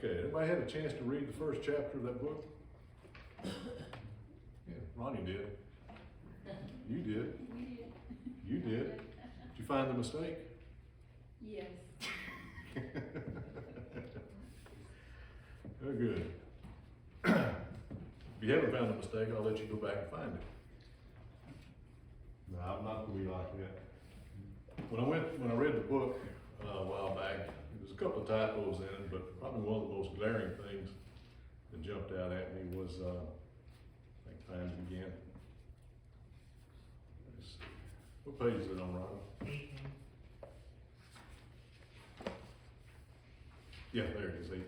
Okay, everybody had a chance to read the first chapter of that book? Yeah, Ronnie did. You did. We did. You did. Did you find the mistake? Yes. Very good. If you haven't found the mistake, I'll let you go back and find it. No, I'm not gonna be like that. When I read the book a while back, there's a couple of typos in it, but probably one of the most glaring things that jumped out at me was, I think find it again. Let's see. What page is it on, Ron? Yeah, there it is, 18.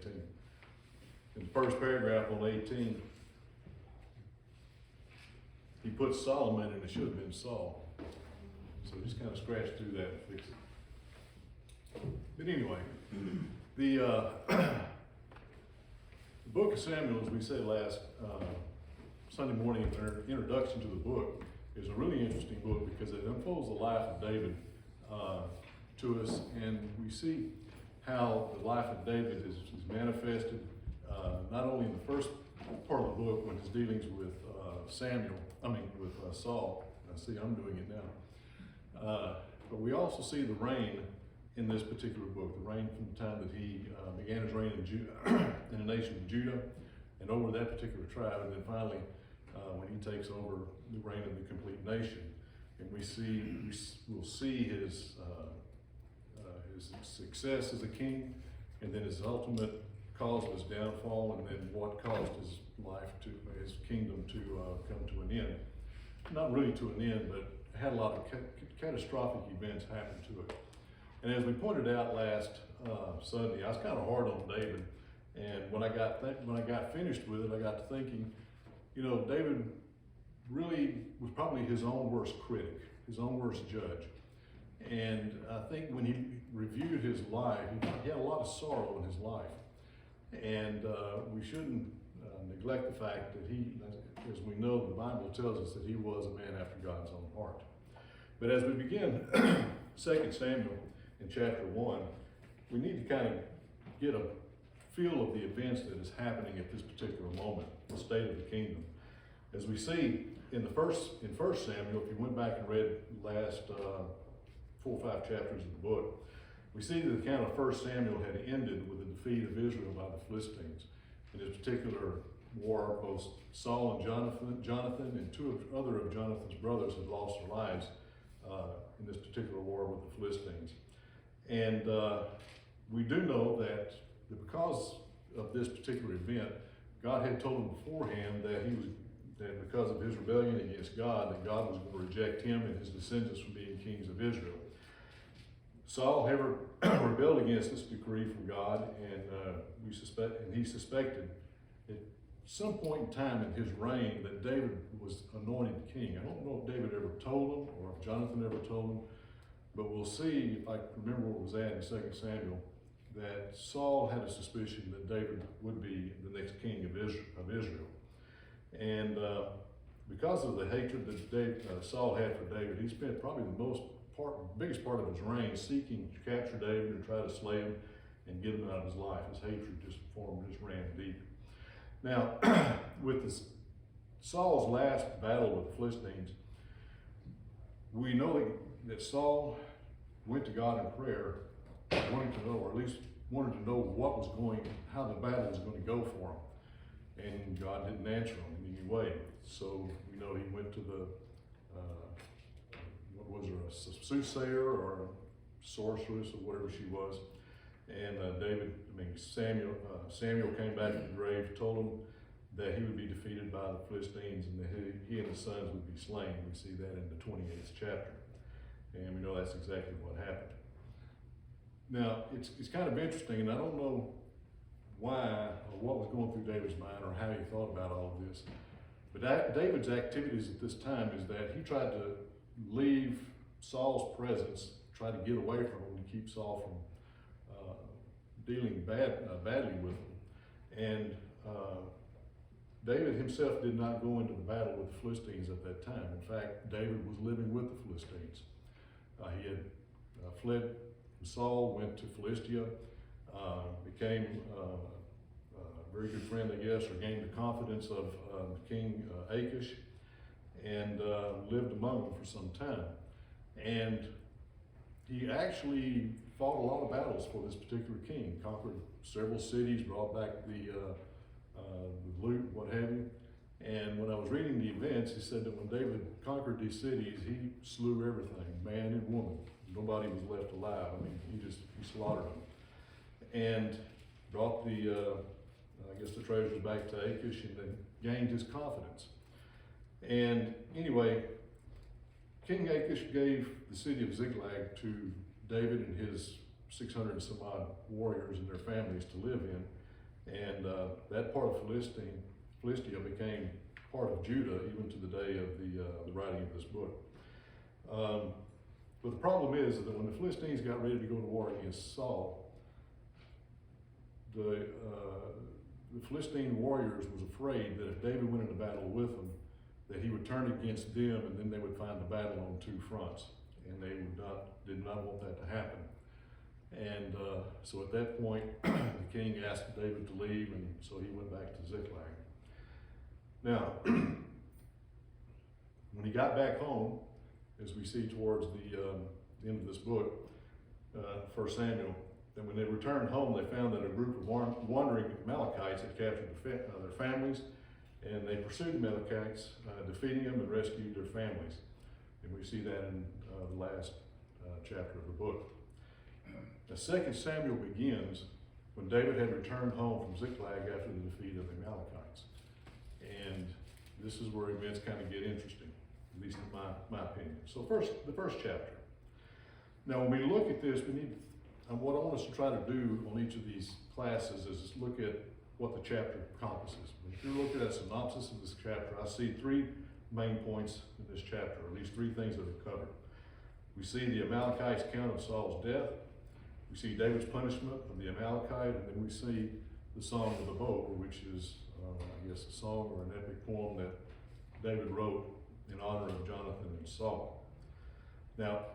In the first paragraph on 18, he puts Solomon and it should have been Saul. So just kind of scratch through that and fix it. But anyway, the book of Samuel, as we said last Sunday morning, introduction to the book, is a really interesting book because it unfolds the life of David to us, and we see how the life of David is manifested not only in the first part of the book when his dealings with Saul. I see I'm doing it now. But we also see the reign in this particular book, the reign from the time that he began his reign in the nation of Judah and over that particular tribe, and then finally when he takes over the reign of the complete nation. And we'll see his success as a king, and then his ultimate cause of his downfall, and then what caused his his kingdom to come to an end. Not really to an end, but had a lot of catastrophic events happen to it. And as we pointed out last Sunday, I was kind of hard on David, and when I got finished with it, I got to thinking, you know, David really was probably his own worst critic, his own worst judge. And I think when he reviewed his life, he had a lot of sorrow in his life. And we shouldn't neglect the fact that he, as we know, the Bible tells us that he was a man after God's own heart. But as we begin 2 Samuel in chapter 1, we need to kind of get a feel of the events that is happening at this particular moment, the state of the kingdom. As we see in first Samuel, if you went back and read the last 4 or 5 chapters of the book, we see that the account of 1 Samuel had ended with the defeat of Israel by the Philistines. In this particular war, both Saul and Jonathan and 2 other of Jonathan's brothers had lost their lives in this particular war with the Philistines. And we do know that because of this particular event, God had told him beforehand that because of his rebellion against God, that God was going to reject him and his descendants from being kings of Israel. Saul rebelled against this decree from God, and he suspected at some point in time in his reign that David was anointed king. I don't know if David ever told him or if Jonathan ever told him, but we'll see, if I remember what was at in 2 Samuel, that Saul had a suspicion that David would be the next king of Israel. And because of the hatred that Saul had for David, he spent probably the biggest part of his reign seeking to capture David and try to slay him and get him out of his life. His hatred for him just ran deep. Now, with Saul's last battle with the Philistines, we know that Saul went to God in prayer, wanting to know, or at least wanted to know how the battle was going to go for him. And God didn't answer him in any way. So we know he went to a soothsayer or a sorceress or whatever she was. And Samuel came back from the grave, told him that he would be defeated by the Philistines and that he and his sons would be slain. We see that in the 28th chapter. And we know that's exactly what happened. Now, it's kind of interesting, and I don't know why or what was going through David's mind or how he thought about all of this. But David's activities at this time is that he tried to leave Saul's presence, try to get away from him, to keep Saul from dealing badly with him. And David himself did not go into the battle with the Philistines at that time. In fact, David was living with the Philistines. He had fled from Saul, went to Philistia, became very good friend, I guess, or gained the confidence of King Achish, and lived among them for some time. And he actually fought a lot of battles for this particular king, conquered several cities, brought back the loot, what have you. And when I was reading the events, he said that when David conquered these cities, he slew everything, man and woman. Nobody was left alive. I mean, he slaughtered them. And brought the treasures back to Achish, and then gained his confidence. And anyway, King Achish gave the city of Ziklag to David and his 600 and some odd warriors and their families to live in. And that part of Philistia became part of Judah even to the day of the writing of this book. But the problem is that when the Philistines got ready to go to war against Saul, the Philistine warriors was afraid that if David went into battle with them, that he would turn against them, and then they would find the battle on two fronts, and they did not want that to happen. And so at that point, the king asked David to leave, and so he went back to Ziklag. Now, when he got back home, as we see towards the end of this book, 1 Samuel, then when they returned home, they found that a group of wandering Amalekites had captured their families, and they pursued the Amalekites, defeating them and rescued their families. And we see that in the last chapter of the book. The 2 Samuel begins when David had returned home from Ziklag after the defeat of the Amalekites. And this is where events kind of get interesting, at least in my opinion. So the first chapter. Now when we look at this, we need, what I want us to try to do on each of these classes is just look at what the chapter encompasses. If you're looking at a synopsis of this chapter, I see three main points in this chapter, or at least three things that are covered. We see the Amalekites' account of Saul's death. We see David's punishment of the Amalekite, and then we see the Song of the Bow, which is, I guess, a song or an epic poem that David wrote in honor of Jonathan and Saul. Now,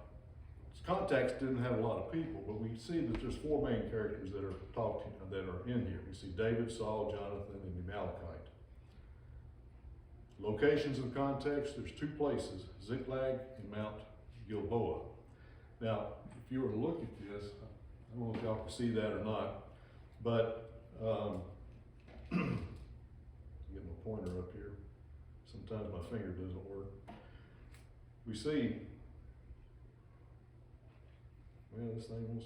its context didn't have a lot of people, but we see that there's four main characters that are that are in here. We see David, Saul, Jonathan, and the Amalekite. Locations of context, there's two places, Ziklag and Mount Gilboa. Now, if you were to look at this, I don't know if y'all can see that or not, but get my pointer up here. Sometimes my finger doesn't work. We see, well, this thing was,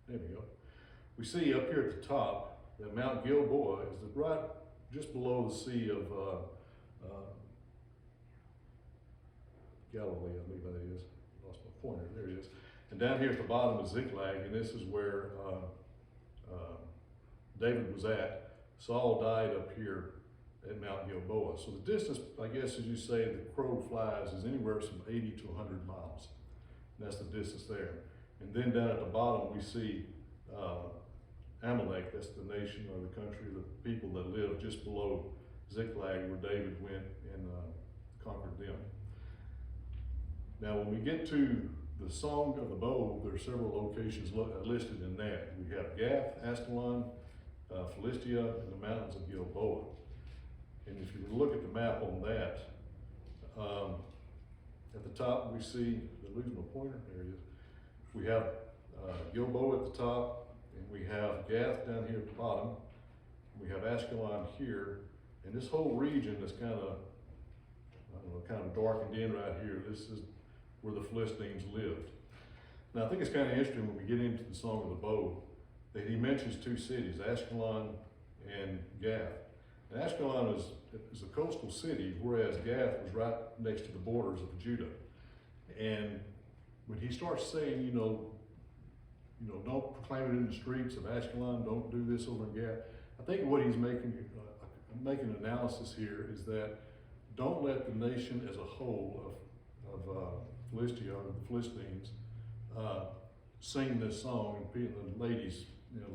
there we go. We see up here at the top that Mount Gilboa is right just below the Sea of Galilee, I believe that is. Lost my pointer, there it is. And down here at the bottom is Ziklag, and this is where David was at. Saul died up here at Mount Gilboa. So the distance, I guess, as you say, the crow flies, is anywhere from 80 to 100 miles. And that's the distance there. And then down at the bottom, we see Amalek, that's the nation or the country, the people that live just below Ziklag, where David went and conquered them. Now, when we get to the Song of the Bow, there are several locations listed in that. We have Gath, Askelon, Philistia, and the mountains of Gilboa. And if you look at the map on that, at the top we see, did I lose my pointer? There it is. We have Gilboa at the top, and we have Gath down here at the bottom. We have Askelon here, and this whole region is kind of, I don't know, kind of darkened in right here. This is where the Philistines lived. Now I think it's kind of interesting when we get into the Song of the Bow that he mentions two cities, Askelon and Gath. And Askelon is a coastal city, whereas Gath was right next to the borders of Judah. And when he starts saying, don't proclaim it in the streets of Askelon, don't do this over in Gath, I think what he's making an analysis here is that don't let the nation as a whole of Philistia, or the Philistines, sing this song, and the ladies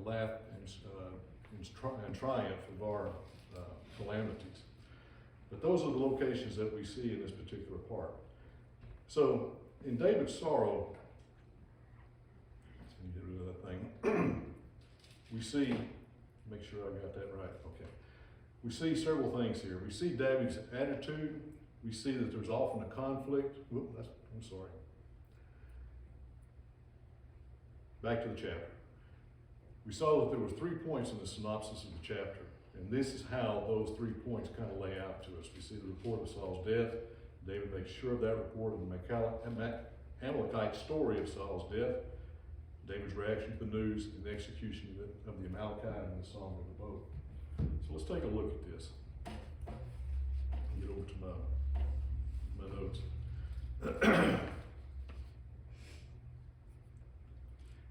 laugh and triumph of our calamities. But those are the locations that we see in this particular part. So in David's sorrow, let me get rid of that thing. We see make sure I got that right, okay. We see several things here. We see David's attitude. We see that there's often a conflict. I'm sorry. Back to the chapter. We saw that there were 3 points in the synopsis of the chapter, and this is how those 3 points kind of lay out to us. We see the report of Saul's death. David makes sure of that report of the Amalekite story of Saul's death, David's reaction to the news, and the execution of the Amalekite and the song of the bow. So let's take a look at this. I'll get over to my notes.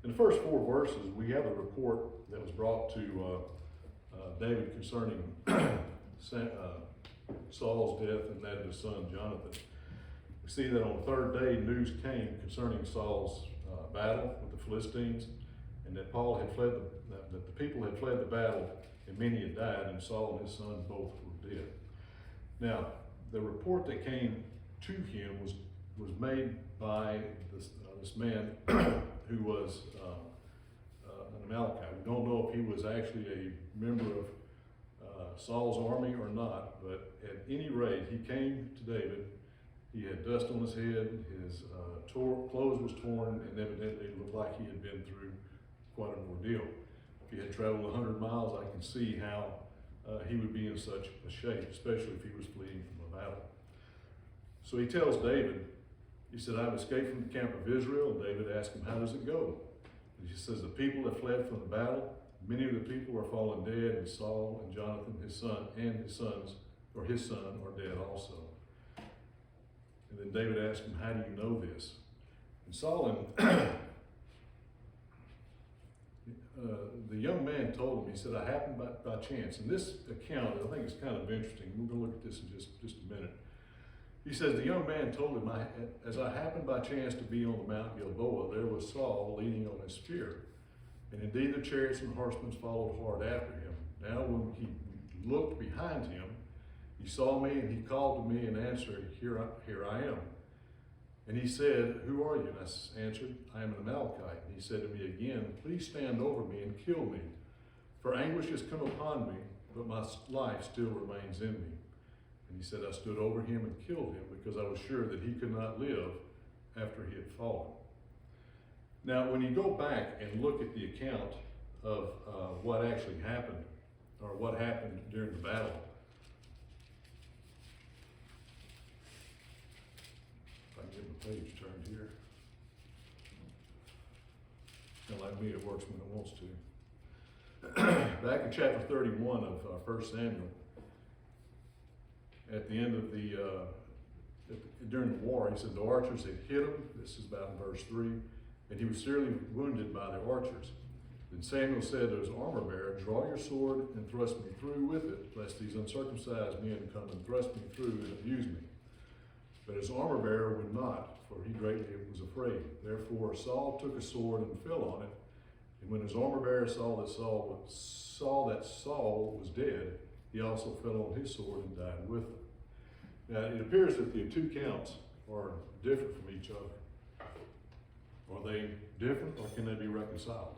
In the first 4 verses, we have a report that was brought to David concerning Saul's death and that of his son Jonathan. We see that on the 3rd day, news came concerning Saul's battle with the Philistines, and that that the people had fled the battle, and many had died, and Saul and his son both were dead. Now, the report that came to him was made by this man who was an Amalekite. We don't know if he was actually a member of Saul's army or not, but at any rate, he came to David. He had dust on his head, his clothes was torn, and evidently it looked like he had been through quite an ordeal. If he had traveled 100 miles, I can see how he would be in such a shape, especially if he was fleeing from a battle. So he tells David, he said, I've escaped from the camp of Israel. And David asked him, how does it go? And he says, the people have fled from the battle. Many of the people are fallen dead, and Saul and Jonathan, his son, and his son are dead also. And then David asked him, how do you know this? And Saul and the young man told him, he said, I happened by chance. And this account, I think, is kind of interesting. We're going to look at this in just a minute. He says, the young man told him, as I happened by chance to be on the Mount Gilboa, there was Saul leaning on his spear. And indeed the chariots and horsemen followed hard after him. Now when he looked behind him, he saw me, and he called to me and answered, here I am. And he said, who are you? And I answered, I am an Amalekite. And he said to me again, please stand over me and kill me, for anguish has come upon me, but my life still remains in me. And he said, I stood over him and killed him, because I was sure that he could not live after he had fallen. Now, when you go back and look at the account of what actually happened, or what happened during the battle, if I can get my page turned here. Now, like me, it works when it wants to. Back in chapter 31 of 1 Samuel, at the end of during the war, he said the archers had hit him. This is about in verse 3. And he was severely wounded by the archers. Then Samuel said to his armor bearer, draw your sword and thrust me through with it, lest these uncircumcised men come and thrust me through and abuse me. But his armor bearer would not, for he greatly was afraid. Therefore Saul took a sword and fell on it. And when his armor bearer saw that Saul was dead, he also fell on his sword and died with him. Now it appears that the 2 counts are different from each other. Are they different, or can they be reconciled?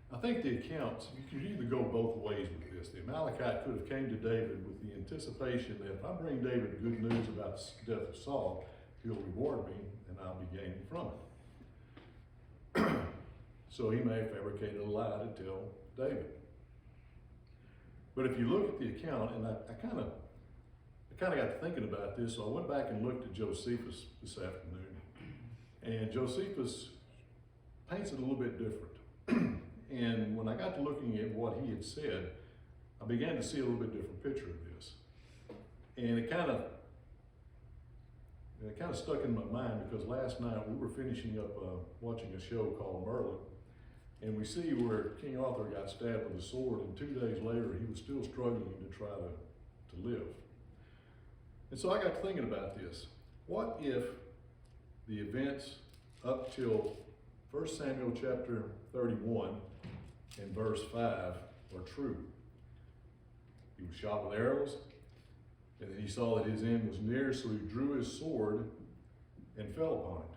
I think the accounts, you can either go both ways with this. The Amalekite could have came to David with the anticipation that if I bring David good news about the death of Saul, he'll reward me and I'll be gaining from it. So he may have fabricated a lie to tell David. But if you look at the account, and I kind of got to thinking about this, so I went back and looked at Josephus this afternoon. And Josephus paints it a little bit different. And when I got to looking at what he had said, I began to see a little bit different picture of this. And it kind of stuck in my mind, because last night we were finishing up watching a show called Merlin. And we see where King Arthur got stabbed with a sword, and 2 days later he was still struggling to try to live. And so I got thinking about this. What if the events up till 1 Samuel chapter 31 and verse 5 are true? He was shot with arrows, and then he saw that his end was near, so he drew his sword fell upon it.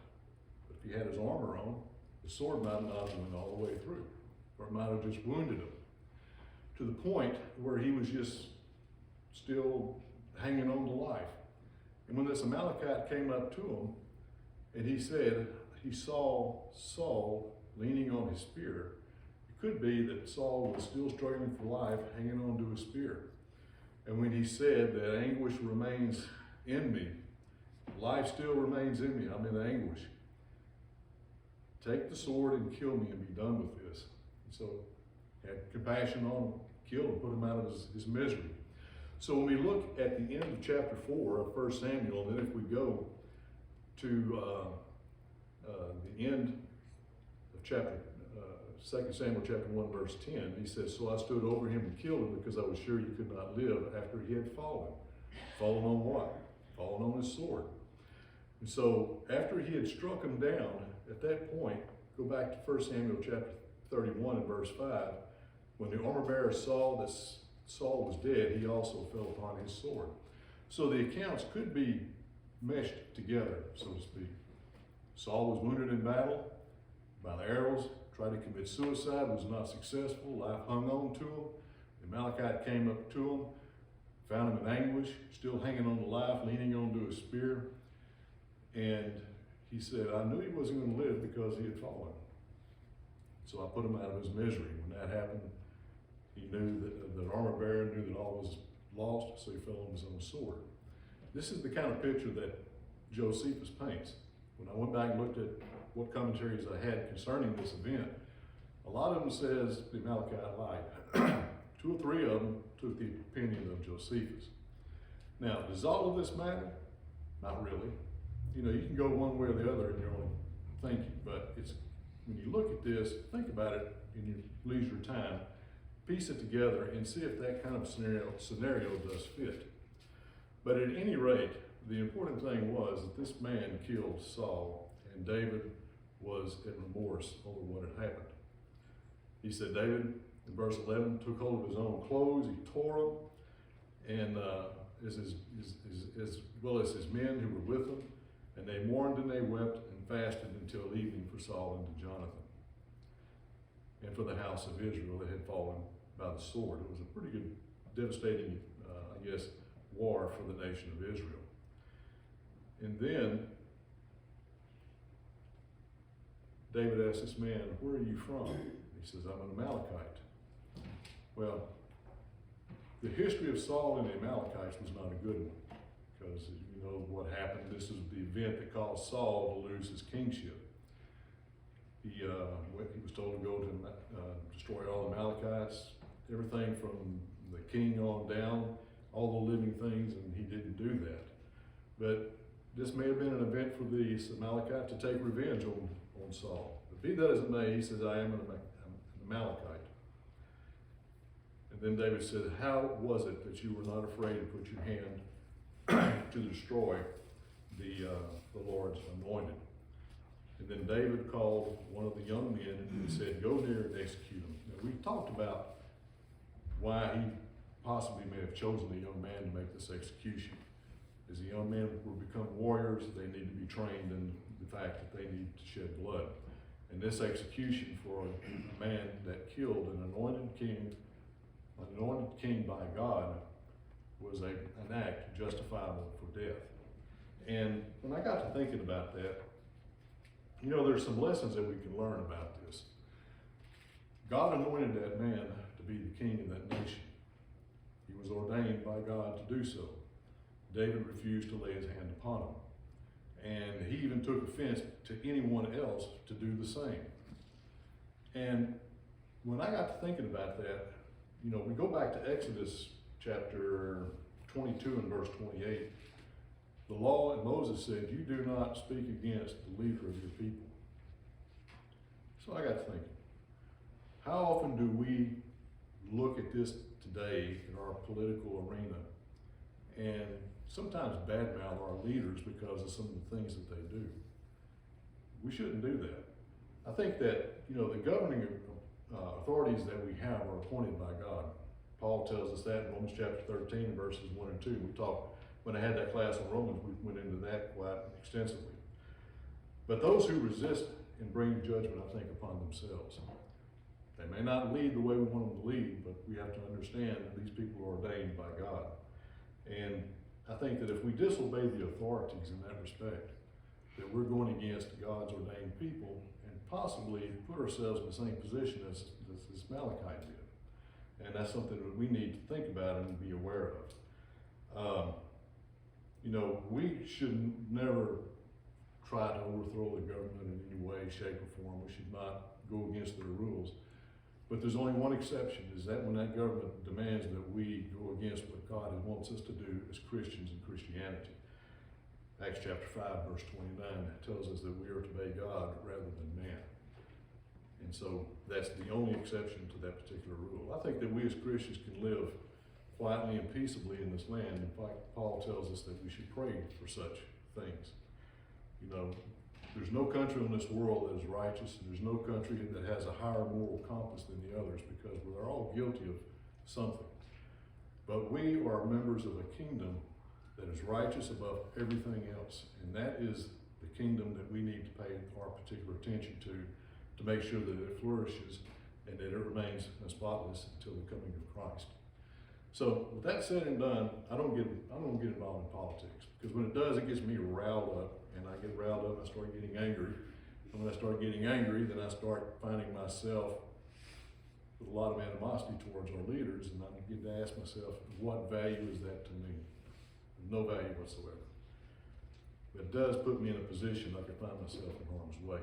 But if he had his armor on, the sword might not have went all the way through, or it might have just wounded him to the point where he was just still hanging on to life. And when this Amalekite came up to him, and he said he saw Saul leaning on his spear, it could be that Saul was still struggling for life, hanging on to his spear. And when he said that anguish remains in me, life still remains in me, I'm in anguish. Take the sword and kill me and be done with this. And so had compassion on him, killed him, put him out of his misery. So when we look at the end of chapter 4 of 1 Samuel, and then if we go to the end of chapter 2 Samuel chapter 1 verse 10, he says, so I stood over him and killed him because I was sure he could not live after he had fallen. Fallen on what? Fallen on his sword. And so after he had struck him down, at that point, go back to 1 Samuel chapter 31 and verse 5, when the armor bearer saw that Saul was dead, he also fell upon his sword. So the accounts could be meshed together, so to speak. Saul was wounded in battle by the arrows, tried to commit suicide, was not successful, life hung on to him. The Amalekite came up to him, found him in anguish, still hanging on to life, leaning onto his spear. And he said, I knew he wasn't going to live because he had fallen. So I put him out of his misery. When that happened, he knew that the armor bearer knew that all was lost, so he fell on his own sword. This is the kind of picture that Josephus paints. When I went back and looked at what commentaries I had concerning this event, a lot of them says the Amalekite lied. 2 or 3 of them took the opinion of Josephus. Now, does all of this matter? Not really. You know, you can go one way or the other in your own thinking, but it's when you look at this, think about it in your leisure time, piece it together and see if that kind of scenario does fit. But at any rate, the important thing was that this man killed Saul, and David was in remorse over what had happened. He said, David, in verse 11, took hold of his own clothes, he tore them, and as well as his men who were with him, and they mourned and they wept and fasted until evening for Saul and to Jonathan, and for the house of Israel that had fallen by the sword. It was a pretty good, devastating, war for the nation of Israel. And then David asked this man, where are you from? He says, I'm an Amalekite. Well, the history of Saul and the Amalekites was not a good one, because you know what happened. This is the event that caused Saul to lose his kingship. He was told to go to destroy all the Amalekites, everything from the king on down, all the living things, and he didn't do that. But this may have been an event for the Amalekite to take revenge on Saul. But be that as it may, he says, I am an Amalekite. And then David said, how was it that you were not afraid to put your hand to destroy the Lord's anointed? And then David called one of the young men and said, go near and execute him. Now, we talked about why he possibly may have chosen a young man to make this execution. As the young men will become warriors, they need to be trained in the fact that they need to shed blood. And this execution for a man that killed an anointed king by God, was an act justifiable for death. And when I got to thinking about that, you know, there's some lessons that we can learn about this. God anointed that man to be the king of that nation. He was ordained by God to do so. David refused to lay his hand upon him. And he even took offense to anyone else to do the same. And when I got to thinking about that, you know, we go back to Exodus chapter 22 and verse 28. The law and Moses said, you do not speak against the leader of your people. So I got to thinking, how often do we look at this today in our political arena and sometimes badmouth our leaders because of some of the things that they do? We shouldn't do that. I think that, you know, the governing authorities that we have are appointed by God. Paul tells us that in Romans chapter 13, verses 1 and 2. We talked, when I had that class on Romans, we went into that quite extensively. But those who resist and bring judgment, I think, upon themselves. They may not lead the way we want them to lead, but we have to understand that these people are ordained by God. And I think that if we disobey the authorities in that respect, that we're going against God's ordained people and possibly put ourselves in the same position as Malachi did. And that's something that we need to think about and be aware of. We should never try to overthrow the government in any way, shape, or form. We should not go against their rules. But there's only one exception, is that when that government demands that we go against what God wants us to do as Christians in Christianity. Acts chapter 5, verse 29 tells us that we are to obey God rather than man. And so that's the only exception to that particular rule. I think that we as Christians can live quietly and peaceably in this land. In fact, Paul tells us that we should pray for such things. There's no country in this world that is righteous, and there's no country that has a higher moral compass than the others, because we're all guilty of something. But we are members of a kingdom that is righteous above everything else, and that is the kingdom that we need to pay our particular attention to make sure that it flourishes and that it remains spotless until the coming of Christ. So with that said and done, I don't get involved in politics, because when it does, it gets me riled up, and I get riled up, I start getting angry. And when I start getting angry, then I start finding myself with a lot of animosity towards our leaders, and I begin to ask myself, what value is that to me? No value whatsoever. But it does put me in a position I could find myself in harm's way.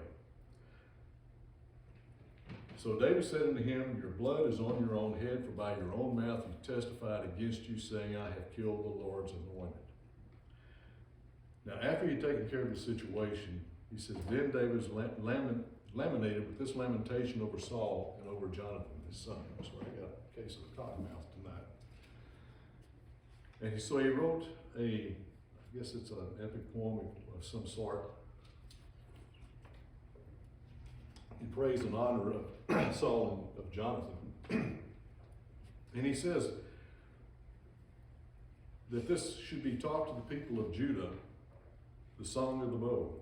So David said unto him, your blood is on your own head, for by your own mouth you testified against you, saying, I have killed the Lord's anointed. Now, after he'd taken care of the situation, he says, then David was laminated with this lamentation over Saul and over Jonathan, his son. So I got a case of the cottonmouth tonight. And so he wrote I guess it's an epic poem of some sort, in praise and honor of Saul and of Jonathan. And he says that this should be taught to the people of Judah, the song of the bow.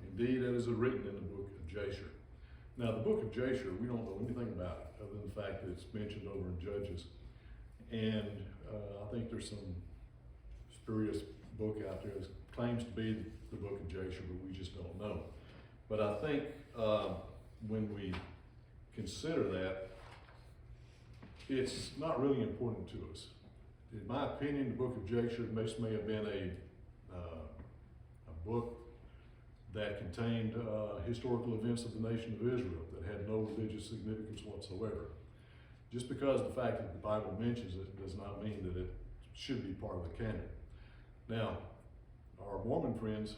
Indeed, it is written in the book of Jasher. Now, the book of Jasher, we don't know anything about it, other than the fact that it's mentioned over in Judges. And I think there's some spurious book out there that claims to be the book of Jasher, but we just don't know. But I think when we consider that, it's not really important to us. In my opinion, the book of Jasher may have been a book that contained historical events of the nation of Israel that had no religious significance whatsoever. Just because the fact that the Bible mentions it does not mean that it should be part of the canon. Now, our Mormon friends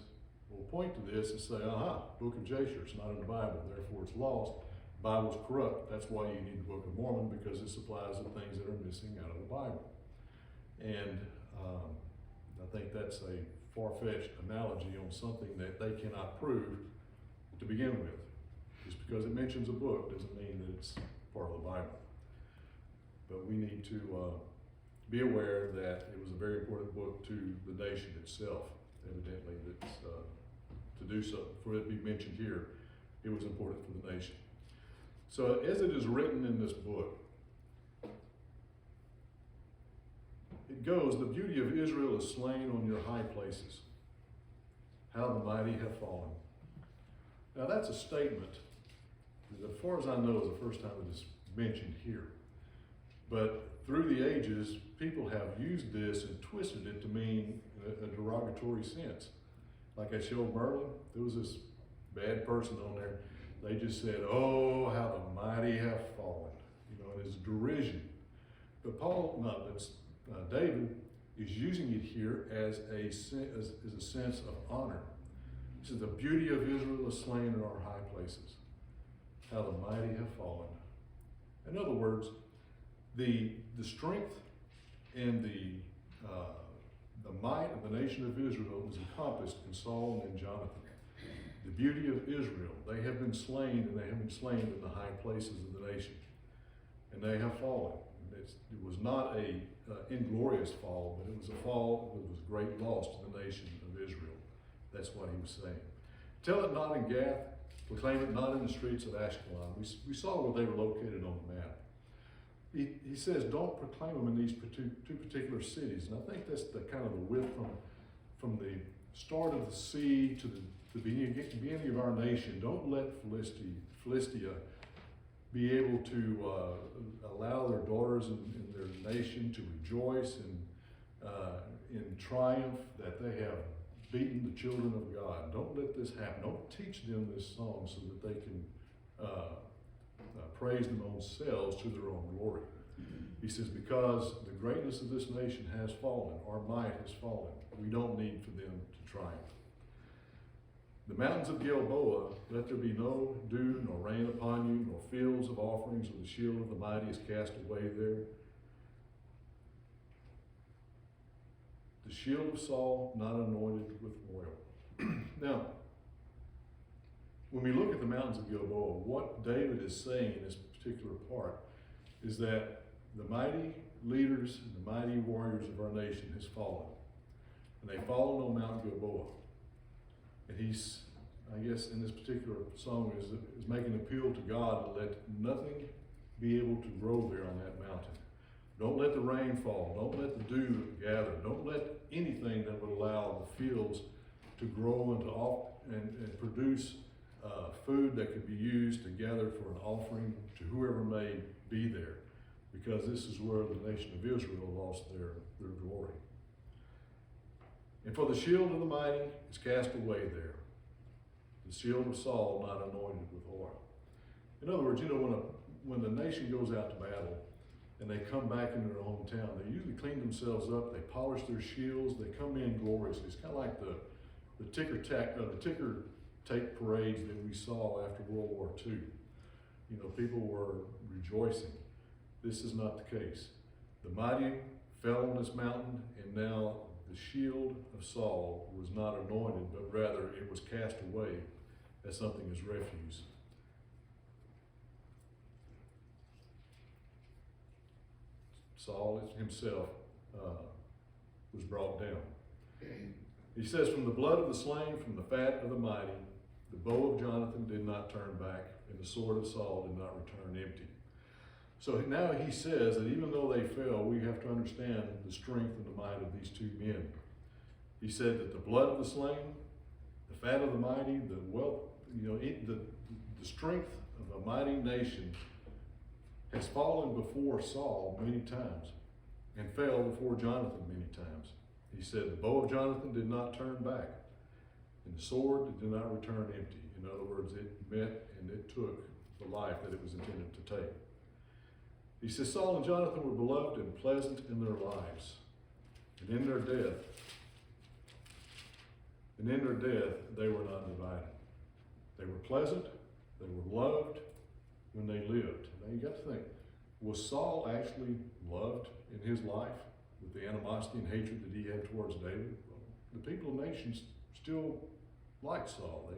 will point to this and say, book of Jasher, it's not in the Bible, therefore it's lost. The Bible's corrupt. That's why you need the Book of Mormon, because it supplies the things that are missing out of the Bible. And I think that's a far-fetched analogy on something that they cannot prove to begin with. Just because it mentions a book doesn't mean that it's part of the Bible. But we need to be aware that it was a very important book to the nation itself. Evidently, that's, to do so, for it to be mentioned here, it was important for the nation. So as it is written in this book, it goes, the beauty of Israel is slain on your high places. How the mighty have fallen. Now that's a statement that, as far as I know, is the first time it is mentioned here. But through the ages, people have used this and twisted it to mean a derogatory sense. Like I showed Merlin, there was this bad person on there. They just said, oh, how the mighty have fallen. And it's derision. But David is using it here as a sense of honor. He says, the beauty of Israel is slain in our high places. How the mighty have fallen. In other words, the strength and the might of the nation of Israel is encompassed in Saul and in Jonathan. The beauty of Israel, they have been slain, and they have been slain in the high places of the nation. And they have fallen. It was not a inglorious fall, but it was a fall that was great loss to the nation of Israel. That's what he was saying. Tell it not in Gath, proclaim it not in the streets of Ashkelon. We saw where they were located on the map. He says, don't proclaim them in these two particular cities. And I think that's the kind of the width from the start of the sea to the beginning of our nation. Don't let Philistia be able to allow their daughters in their nation to rejoice in triumph that they have beaten the children of God. Don't let this happen. Don't teach them this song so that they can praise them themselves to their own glory. He says, because the greatness of this nation has fallen, our might has fallen. We don't need for them to triumph. The mountains of Gilboa, let there be no dew nor rain upon you, nor fields of offerings, or the shield of the mighty is cast away there. The shield of Saul, not anointed with oil. Now, when we look at the mountains of Gilboa, what David is saying in this particular part is that the mighty leaders and the mighty warriors of our nation has fallen. And they've fallen on Mount Gilboa. And he's, I guess, in this particular song is making an appeal to God to let nothing be able to grow there on that mountain. Don't let the rain fall. Don't let the dew gather. Don't let anything that would allow the fields to grow and produce food that could be used to gather for an offering to whoever may be there, because this is where the nation of Israel lost their glory. And for the shield of the mighty is cast away there, the shield of Saul not anointed with oil. In other words, when the nation goes out to battle and they come back into their hometown, they usually clean themselves up, they polish their shields, they come in gloriously. It's kind of like the ticker tape parades that we saw after World War II. People were rejoicing. This is not the case. The mighty fell on this mountain, and now the shield of Saul was not anointed, but rather it was cast away as something as refuse. Saul himself was brought down. He says, from the blood of the slain, from the fat of the mighty, the bow of Jonathan did not turn back, and the sword of Saul did not return empty. So now he says that even though they fell, we have to understand the strength and the might of these two men. He said that the blood of the slain, the fat of the mighty, the wealth, the strength of a mighty nation has fallen before Saul many times and fell before Jonathan many times. He said the bow of Jonathan did not turn back, and the sword did not return empty. In other words, it met and it took the life that it was intended to take. He says Saul and Jonathan were beloved and pleasant in their lives, and in their death they were not divided. They were pleasant, they were loved when they lived. Now you got to think, was Saul actually loved in his life with the animosity and hatred that he had towards David? Well, the people of nations still liked Saul.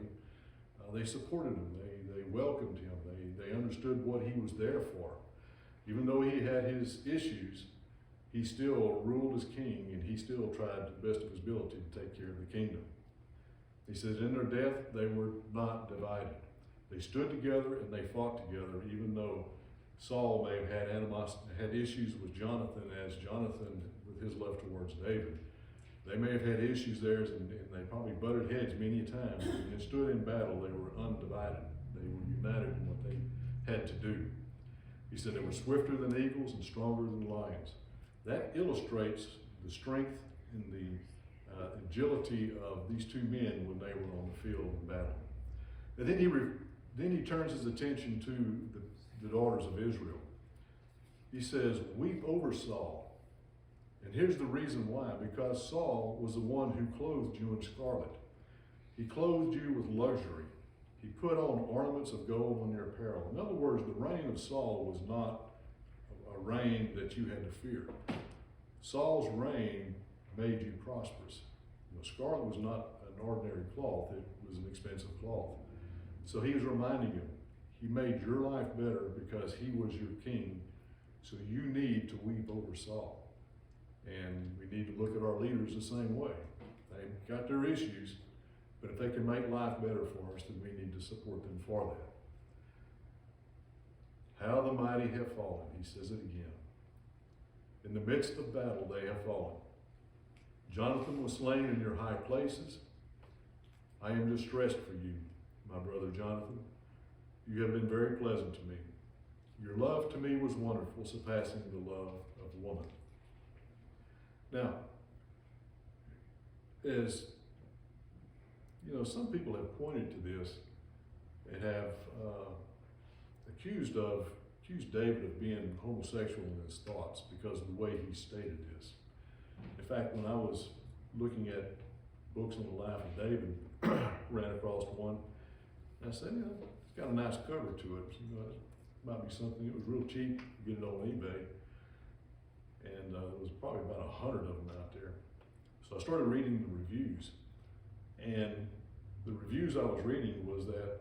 They supported him. They welcomed him. They understood what he was there for. Even though he had his issues, he still ruled as king, and he still tried to the best of his ability to take care of the kingdom. He says in their death, they were not divided. They stood together and they fought together, even though Saul may have had animosity, had issues with Jonathan, as Jonathan, with his love towards David. They may have had issues there, and they probably butted heads many times. When they stood in battle, they were undivided. They were united in what they had to do. He said they were swifter than eagles and stronger than lions. That illustrates the strength and the agility of these two men when they were on the field of battle. And then he turns his attention to the daughters of Israel. He says, weep over Saul. And here's the reason why. Because Saul was the one who clothed you in scarlet. He clothed you with luxury. He put on ornaments of gold on your apparel. In other words, the reign of Saul was not a reign that you had to fear. Saul's reign made you prosperous. Scarlet was not an ordinary cloth. It was an expensive cloth. So he was reminding him, he made your life better because he was your king. So you need to weep over Saul. And we need to look at our leaders the same way. They've got their issues, But if they can make life better for us, then we need to support them for that. How the mighty have fallen, he says it again. In the midst of battle, they have fallen. Jonathan was slain in your high places. I am distressed for you, my brother Jonathan. You have been very pleasant to me. Your love to me was wonderful, surpassing the love of woman. Now, as you know, some people have pointed to this and have accused David of being homosexual in his thoughts because of the way he stated this. In fact, when I was looking at books on the life of David, ran across one, and I said, you know, it's got a nice cover to it. You know, it might be something. It was real cheap. You get it on eBay, and there was probably about 100 of them out there. So I started reading the reviews, and the reviews I was reading was that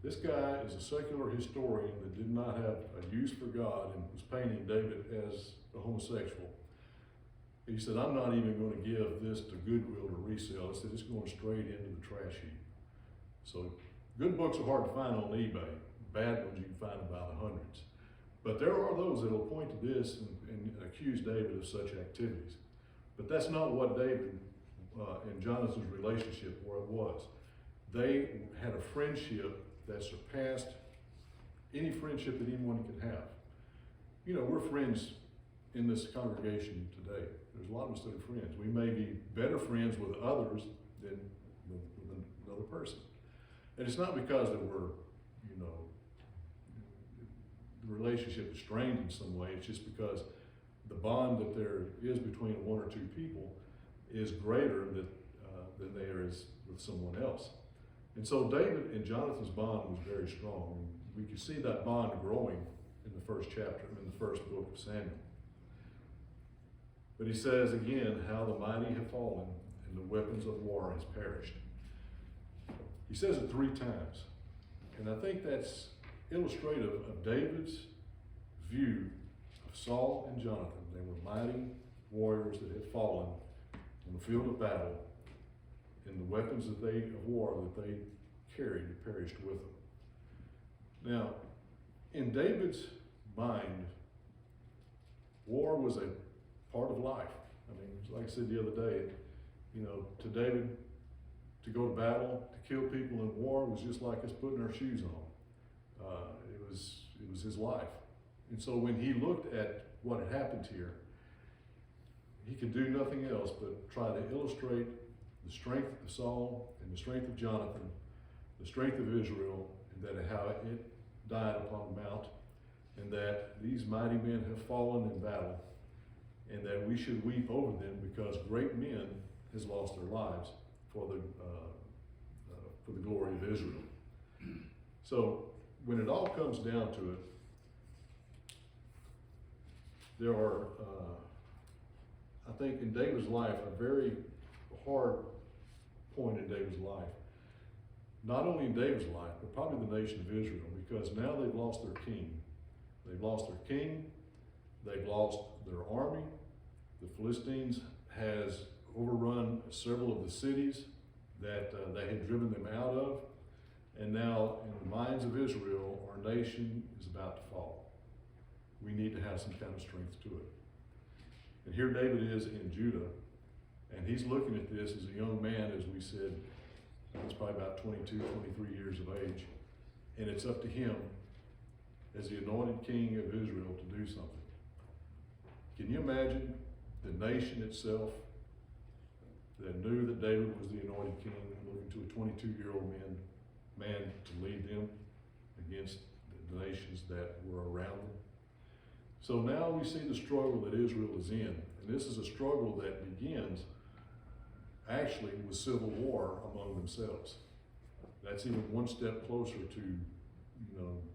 this guy is a secular historian that did not have a use for God and was painting David as a homosexual. He said, I'm not even going to give this to Goodwill to resell. He said, it's going straight into the trash heap. So good books are hard to find on eBay. Bad ones you can find by the hundreds. But there are those that will point to this and accuse David of such activities. But that's not what David and Jonathan's relationship was. They had a friendship that surpassed any friendship that anyone could have. You know, we're friends in this congregation today. There's a lot of us that are friends. We may be better friends with others than with another person. And it's not because that we're, you know, the relationship is strained in some way. It's just because the bond that there is between one or two people is greater than there is with someone else. And so David and Jonathan's bond was very strong. And we can see that bond growing in the first chapter, in the first book of Samuel. But he says again, how the mighty have fallen and the weapons of war has perished. He says it 3 times. And I think that's illustrative of David's view of Saul and Jonathan. They were mighty warriors that had fallen on the field of battle, and the weapons of war that they carried had perished with them. Now, in David's mind, war was a part of life. I mean, like I said the other day, you know, to David, to go to battle, to kill people in war was just like us putting our shoes on. It was his life. And so when he looked at what had happened here, he could do nothing else but try to illustrate the strength of Saul and the strength of Jonathan, the strength of Israel, and that how it died upon the mount, and that these mighty men have fallen in battle, and that we should weep over them because great men has lost their lives for the glory of Israel. So when it all comes down to it, there are, I think in David's life, a very hard point in David's life. Not only in David's life, but probably the nation of Israel, because now they've lost their king. They've lost their king, they've lost their army. The Philistines has overrun several of the cities that they had driven them out of. And now in the minds of Israel, our nation is about to fall. We need to have some kind of strength to it. And here David is in Judah, and he's looking at this as a young man, as we said. He's probably about 22, 23 years of age. And it's up to him as the anointed king of Israel to do something. Can you imagine the nation itself that knew that David was the anointed king, looking to a 22-year-old man to lead them against the nations that were around them? So now we see the struggle that Israel is in. And this is a struggle that begins actually with civil war among themselves. That's even one step closer to,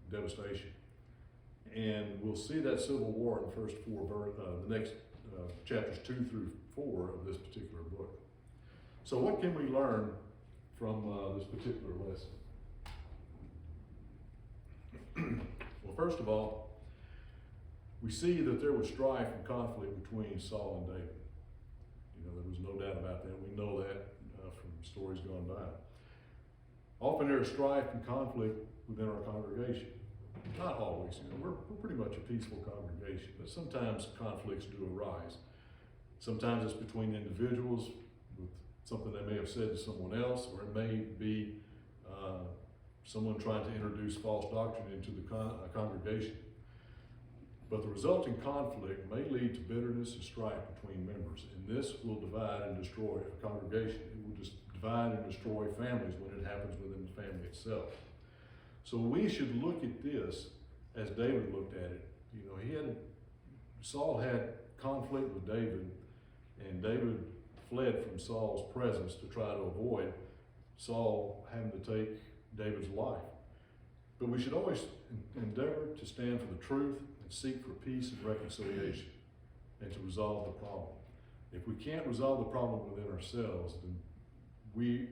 devastation. And we'll see that civil war in the first the next chapters 2 through 4 of this particular book. So what can we learn from this particular lesson? Well, first of all, we see that there was strife and conflict between Saul and David. There was no doubt about that. We know that from stories gone by. Often there is strife and conflict within our congregation. Not always, we're pretty much a peaceful congregation, but sometimes conflicts do arise. Sometimes it's between individuals with something they may have said to someone else, or it may be someone trying to introduce false doctrine into the congregation. But the resulting conflict may lead to bitterness and strife between members, and this will divide and destroy a congregation. It will just divide and destroy families when it happens within the family itself. So we should look at this as David looked at it. Saul had conflict with David, and David fled from Saul's presence to try to avoid Saul having to take David's life. But we should always endeavor to stand for the truth and seek for peace and reconciliation and to resolve the problem. If we can't resolve the problem within ourselves, then we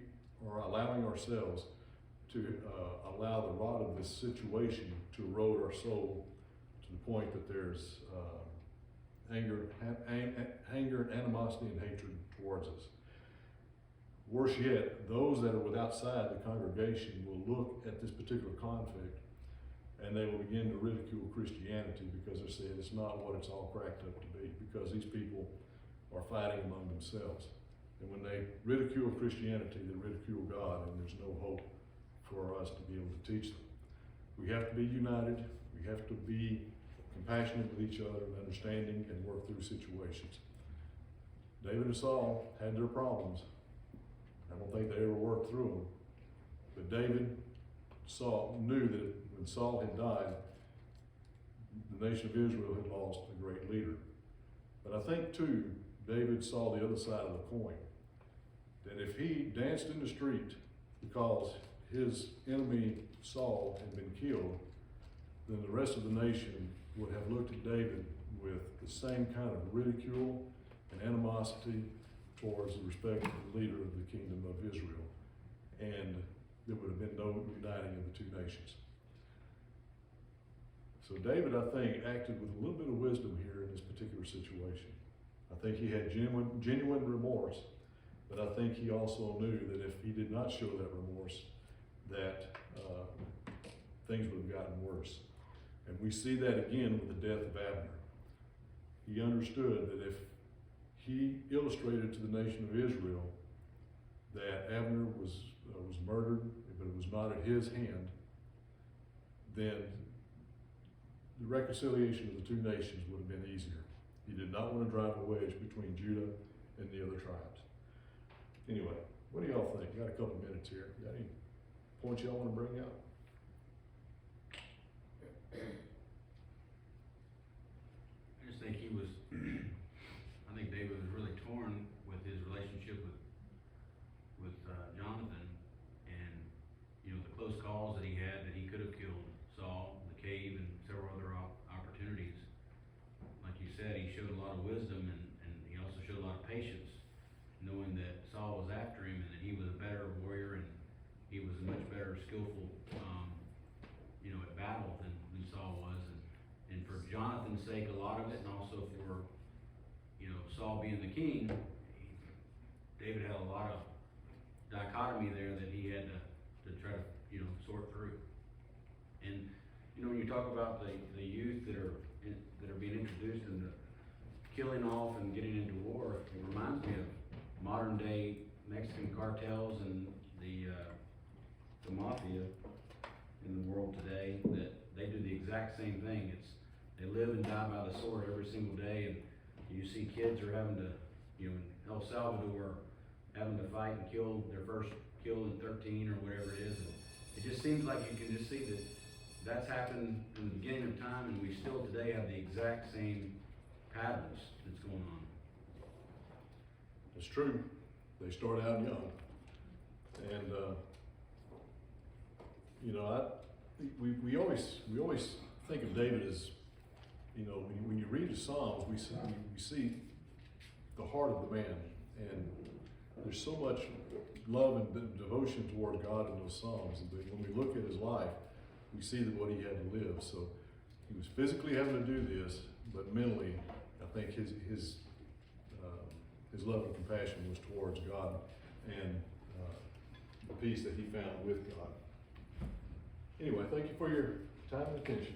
are allowing ourselves to allow the rot of this situation to erode our soul to the point that there's anger, animosity, and hatred towards us. Worse yet, those that are outside the congregation will look at this particular conflict and they will begin to ridicule Christianity because they're saying it's not what it's all cracked up to be, because these people are fighting among themselves. And when they ridicule Christianity, they ridicule God, and there's no hope for us to be able to teach them. We have to be united. We have to be compassionate with each other and understanding and work through situations. David and Saul had their problems. I don't think they ever worked through them. But David knew that when Saul had died, the nation of Israel had lost a great leader. But I think too, David saw the other side of the coin. That if he danced in the street because his enemy Saul had been killed, then the rest of the nation would have looked at David with the same kind of ridicule and animosity towards the respected leader of the kingdom of Israel. And there would have been no uniting of the two nations. So David, I think, acted with a little bit of wisdom here in this particular situation. I think he had genuine remorse, but I think he also knew that if he did not show that remorse, that things would have gotten worse. And we see that again with the death of Abner. He understood that if he illustrated to the nation of Israel that Abner was murdered, but it was not at his hand, then the reconciliation of the two nations would have been easier. He did not want to drive a wedge between Judah and the other tribes. Anyway, what do y'all think? We got a couple minutes here. Got any points y'all want to bring out? I just think I think David was really torn with his relationship with Jonathan, and the close calls that he had, that he could have killed Saul in the cave and several other opportunities. Like you said, he showed a lot of wisdom, and he also showed a lot of patience, knowing that Saul was after him and that he was a better warrior and he was much better skillful at battle than Saul was. And for Jonathan's sake, a lot of it, and also for Saul being the king, David had a lot of dichotomy there that he had to try to sort through. And when you talk about the youth that are being introduced into killing off and getting into war, it reminds me of modern day Mexican cartels and the mafia in the world today, that they do the exact same thing. They live and die by the sword every single day, and you see kids are having to, in El Salvador, having to fight and kill their first kill in 13 or whatever it is. And it just seems like you can just see that that's happened in the beginning of time, and we still today have the exact same patterns that's going on. It's true. They start out young. And, we always think of David as, when you read the Psalms, we see the heart of the man. And there's so much love and devotion toward God in those Psalms. And when we look at his life, we see that what he had to live. So he was physically having to do this, but mentally, I think his love and compassion was towards God and the peace that he found with God. Anyway, thank you for your time and attention.